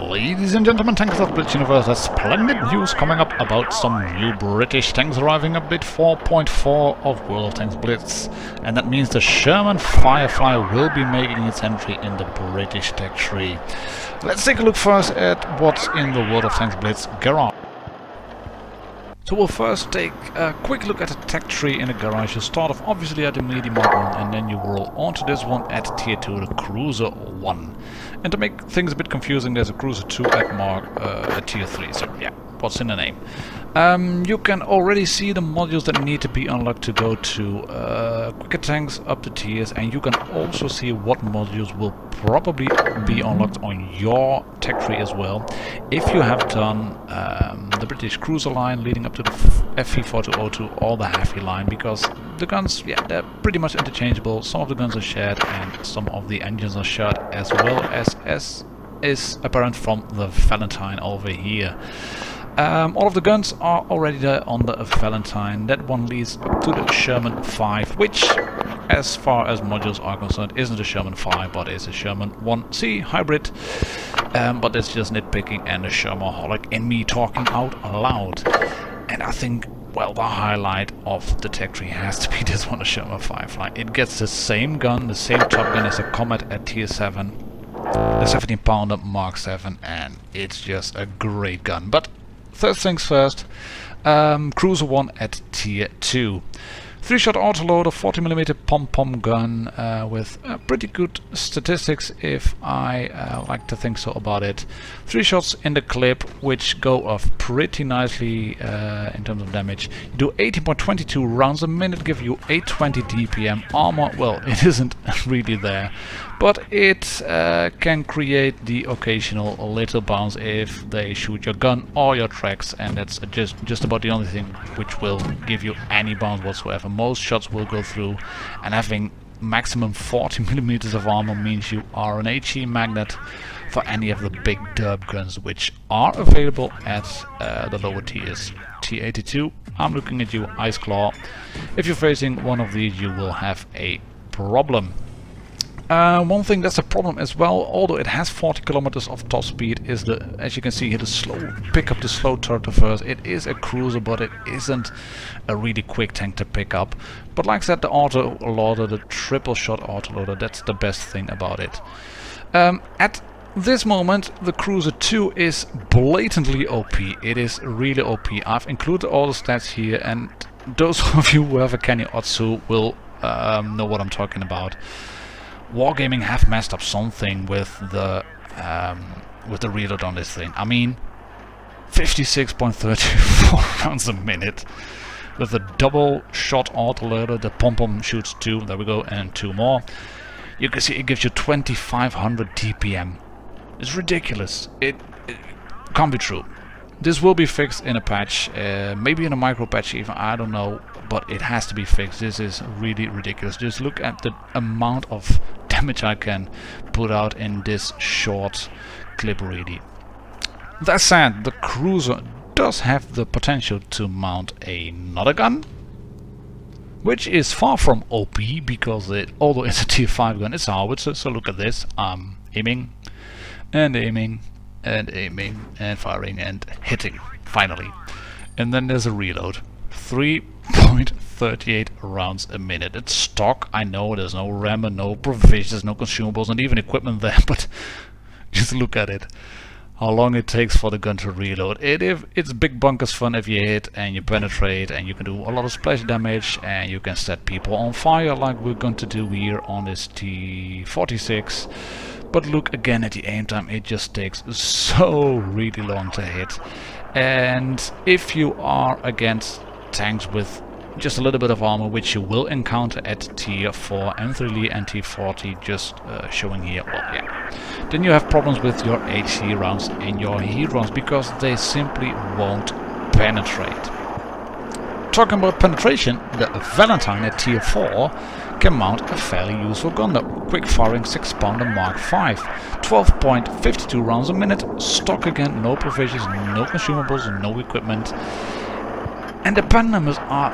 Ladies and gentlemen, tankers of Blitz Universe, there's splendid news coming up about some new British tanks arriving at Bit 4.4 of World of Tanks Blitz. And that means the Sherman Firefly will be making its entry in the British tech tree. Let's take a look first at what's in the World of Tanks Blitz garage. So we'll first take a quick look at the tech tree in the garage. You start off obviously at the medium Mark 1 and then you roll onto this one at tier 2, the Cruiser 1. And to make things a bit confusing, there's a Cruiser 2 at tier 3, so yeah, what's in the name. You can already see the modules that need to be unlocked to go to quicker tanks up the tiers, and you can also see what modules will probably be unlocked on your tech tree as well if you have done the British Cruiser line leading up to the FV4202 or the Heavy line, because the guns, yeah, they're pretty much interchangeable. Some of the guns are shared and some of the engines are shared, as well as is apparent from the Valentine over here. All of the guns are already there on the Valentine. That one leads up to the Sherman 5, which, as far as modules are concerned, isn't a Sherman 5, but is a Sherman 1C hybrid. But it's just nitpicking and a Shermanaholic in me talking out loud. And I think, well, the highlight of the tech tree has to be this one, the Sherman Firefly. It gets the same gun, the same top gun as a Comet at tier 7, the 17-pounder Mark 7, and it's just a great gun. But first things first, Cruiser 1 at tier 2. 3-shot autoloader, 40mm pom-pom gun with pretty good statistics, if I like to think so about it. 3 shots in the clip, which go off pretty nicely in terms of damage. You do 18.22 rounds a minute, give you 820 DPM. Armor, well, it isn't really there, but it can create the occasional little bounce if they shoot your gun or your tracks, and that's just about the only thing which will give you any bounce whatsoever. Most shots will go through, and having maximum 40mm of armor means you are an HE magnet for any of the big derb guns which are available at the lower tiers. T82, I'm looking at you, Ice Claw. If you're facing one of these, you will have a problem. One thing that's a problem as well, although it has 40 kilometers of top speed, is the, as you can see here, the slow pickup, the slow turn traverse. It is a cruiser, but it isn't a really quick tank to pick up. But like I said, the autoloader, the triple shot autoloader, that's the best thing about it. At this moment, the Cruiser 2 is blatantly OP. It is really OP. I've included all the stats here, and those of you who have a Kenny Otsu will know what I'm talking about. Wargaming have messed up something with the reload on this thing. I mean, 56.34 rounds a minute with a double shot autoloader. The pom-pom shoots 2, there we go, and 2 more. You can see it gives you 2500 DPM. It's ridiculous. It can't be true. This will be fixed in a patch, maybe in a micro patch even, I don't know, but it has to be fixed. This is really ridiculous. Just look at the amount of damage I can put out in this short clip really. That said, the Cruiser does have the potential to mount another gun, which is far from OP, because although it's a tier 5 gun, it's a howitzer. So look at this, I'm aiming and aiming and aiming and firing and hitting, finally. And then there's a reload. 3.38 rounds a minute. It's stock, I know, there's no RAM and no provisions, no consumables and even equipment there, but just look at it. How long it takes for the gun to reload. It's big bunkers fun if you hit and you penetrate, and you can do a lot of splash damage, and you can set people on fire like we're going to do here on this T46. But look again at the aim time, it just takes so really long to hit. And if you are against tanks with just a little bit of armor, which you will encounter at tier 4, M3 and T40, just showing here, well, yeah, then you have problems with your HE rounds and your heat rounds, because they simply won't penetrate. Talking about penetration, the Valentine at tier 4 can mount a fairly useful gun, the quick-firing 6-pounder Mark 5. 12.52 rounds a minute, stock again, no provisions, no consumables, no equipment. And the pen numbers are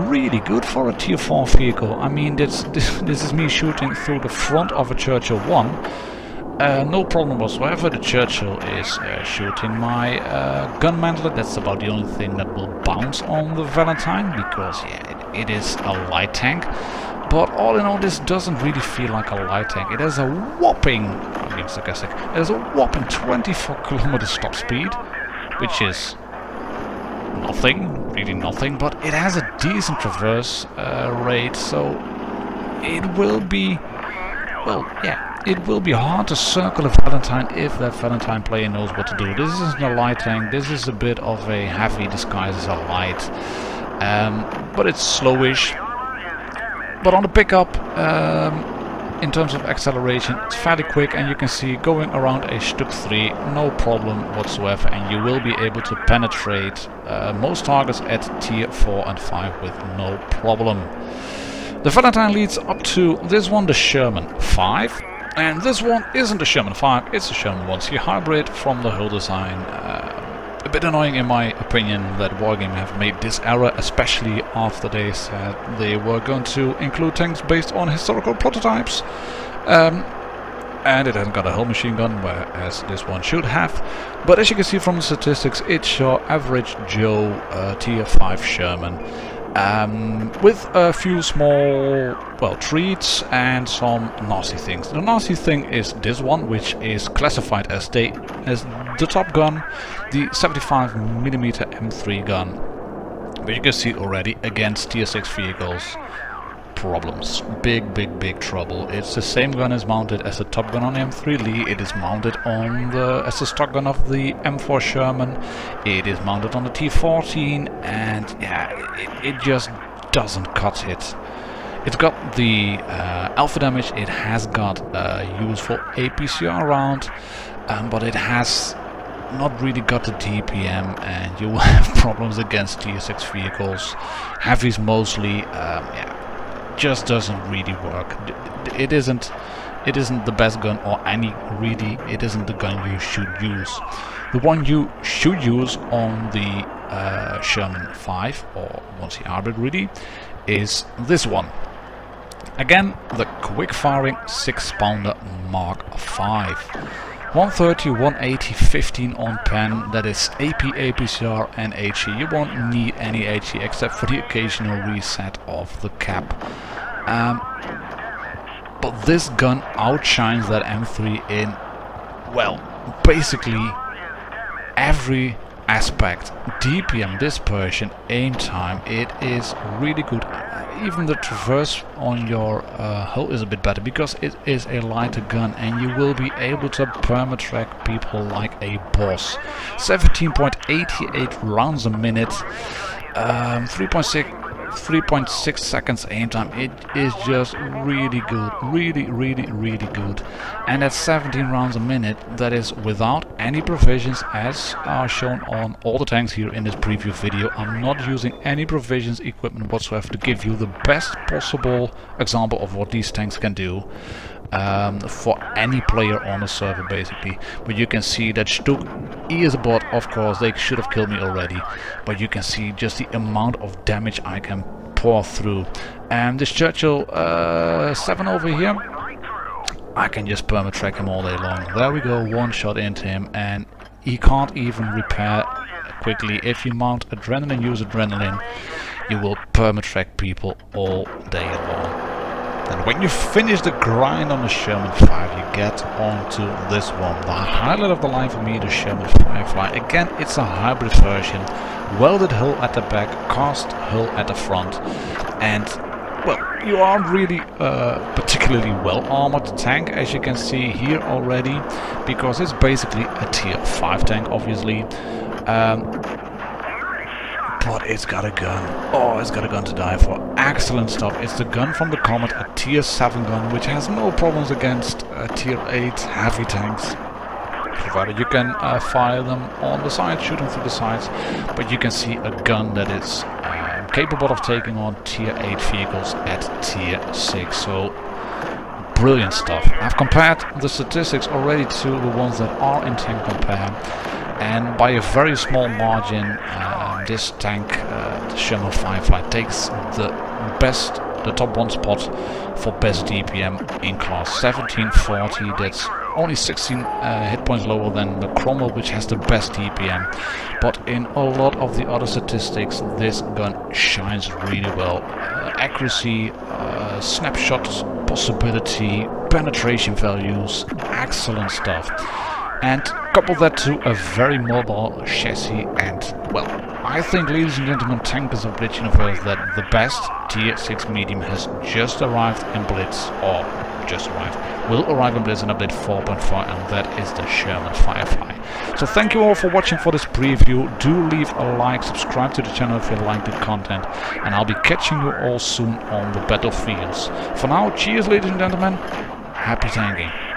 really good for a tier 4 vehicle. I mean, this is me shooting through the front of a Churchill 1 No problem whatsoever. The Churchill is shooting my gun mantlet. That's about the only thing that will bounce on the Valentine, because yeah, it is a light tank. But all in all, this doesn't really feel like a light tank. It has a whopping, I'm being sarcastic, it has a whopping 24 kilometers top speed, which is nothing, really nothing, but it has a decent traverse rate, so it will be, well, yeah, it will be hard to circle a Valentine if that Valentine player knows what to do. This isn't a light tank, this is a bit of a heavy disguised as a light, but it's slowish. But on the pickup, in terms of acceleration, it's fairly quick, and you can see going around a Stuck 3, no problem whatsoever, and you will be able to penetrate most targets at tier 4 and 5 with no problem. The Valentine leads up to this one, the Sherman 5, and this one isn't a Sherman 5, it's a Sherman 1C hybrid from the Hull design. A bit annoying in my opinion that Wargame have made this error, especially after they said they were going to include tanks based on historical prototypes. And it hasn't got a hull machine gun, whereas this one should have. But as you can see from the statistics, it's your average Joe tier 5 Sherman. With a few small, well, treats and some nasty things. The nasty thing is this one, which is classified as the top gun, the 75mm M3 gun. But you can see already against tier 6 vehicles, problems. Big trouble. It's the same gun as mounted as the top gun on the M3 Lee. It is mounted on as the stock gun of the M4 Sherman. It is mounted on the T14, and yeah, it just doesn't cut it. It's got the alpha damage. It has got a useful APCR round, but it has not really got the DPM, and you will have problems against tier 6 vehicles. Heavies mostly. Yeah. Just doesn't really work. It isn't the best gun, or it isn't the gun you should use. The one you should use on the Sherman 5 or 1C hybrid really is this one. Again, the quick firing 6-pounder Mark 5. 130, 180, 15 on pen, that is AP, APCR and HE. You won't need any HE except for the occasional reset of the cap. But this gun outshines that M3 in, well, basically every aspect. DPM, dispersion, aim time, it is really good. Even the traverse on your hull is a bit better because it is a lighter gun, and you will be able to perma-track people like a boss. 17.88 rounds a minute, 3.6 seconds aim time. It is just really good, really good. And at 17 rounds a minute, that is without any provisions, as are shown on all the tanks here in this preview video. I'm not using any provisions equipment whatsoever to give you the best possible example of what these tanks can do for any player on the server basically. But you can see that Stuck, he is a bot, of course, they should have killed me already, but you can see just the amount of damage I can pour through. And this Churchill 7 over here, I can just perma-track him all day long. There we go, one shot into him, and he can't even repair quickly. If you mount adrenaline, use adrenaline, you will perma-track people all day long. And when you finish the grind on the Sherman 5, you get onto this one. The highlight of the line for me, the Sherman Firefly. Again, it's a hybrid version. Welded hull at the back, cast hull at the front. And, well, you aren't really particularly well-armored tank, as you can see here already, because it's basically a tier 5 tank, obviously. But it's got a gun. Oh, it's got a gun to die for. Excellent stuff. It's the gun from the Comet, a tier 7 gun, which has no problems against tier 8 heavy tanks. Provided you can fire them on the sides, shoot them through the sides. But you can see a gun that is capable of taking on tier 8 vehicles at tier 6. So, brilliant stuff. I've compared the statistics already to the ones that are in Tank Compare. And by a very small margin, this tank, the Sherman Firefly, takes the top 1 spot for best DPM in class. 1740, that's only 16 hit points lower than the Cromwell, which has the best TPM. But in a lot of the other statistics, this gun shines really well. Accuracy, snapshot possibility, penetration values, excellent stuff. And couple that to a very mobile chassis, and well, I think, ladies and gentlemen, tankers of Blitz Universe, that the best tier 6 medium has just arrived in Blitz, or just arrived, will arrive in Blitz in update 4.4, and that is the Sherman Firefly. So thank you all for watching for this preview. Do leave a like, subscribe to the channel if you like the content, and I'll be catching you all soon on the battlefields. For now, cheers ladies and gentlemen, happy tanking.